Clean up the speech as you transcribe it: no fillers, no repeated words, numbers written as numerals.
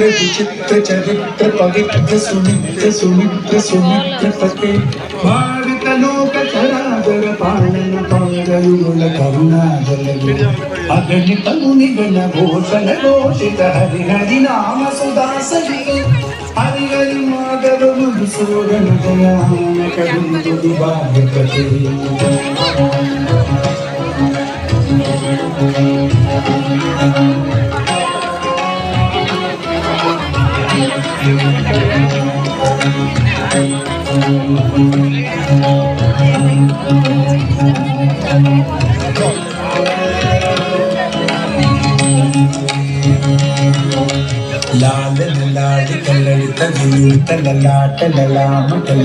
विचित्र चरित्र पवित्र सुमित्र सुमित्र सुमित्र पते भावित लोक चराचर पालन पांगयुल करुणाजल अगणित मुनि गण घोषण घोषित हरि हरि नाम सुदासरि हरि हरि माधव मधुसूदन दयान करुण भाग्यपते लाल लाल कलड़ित विनूत ललाट ललाम कल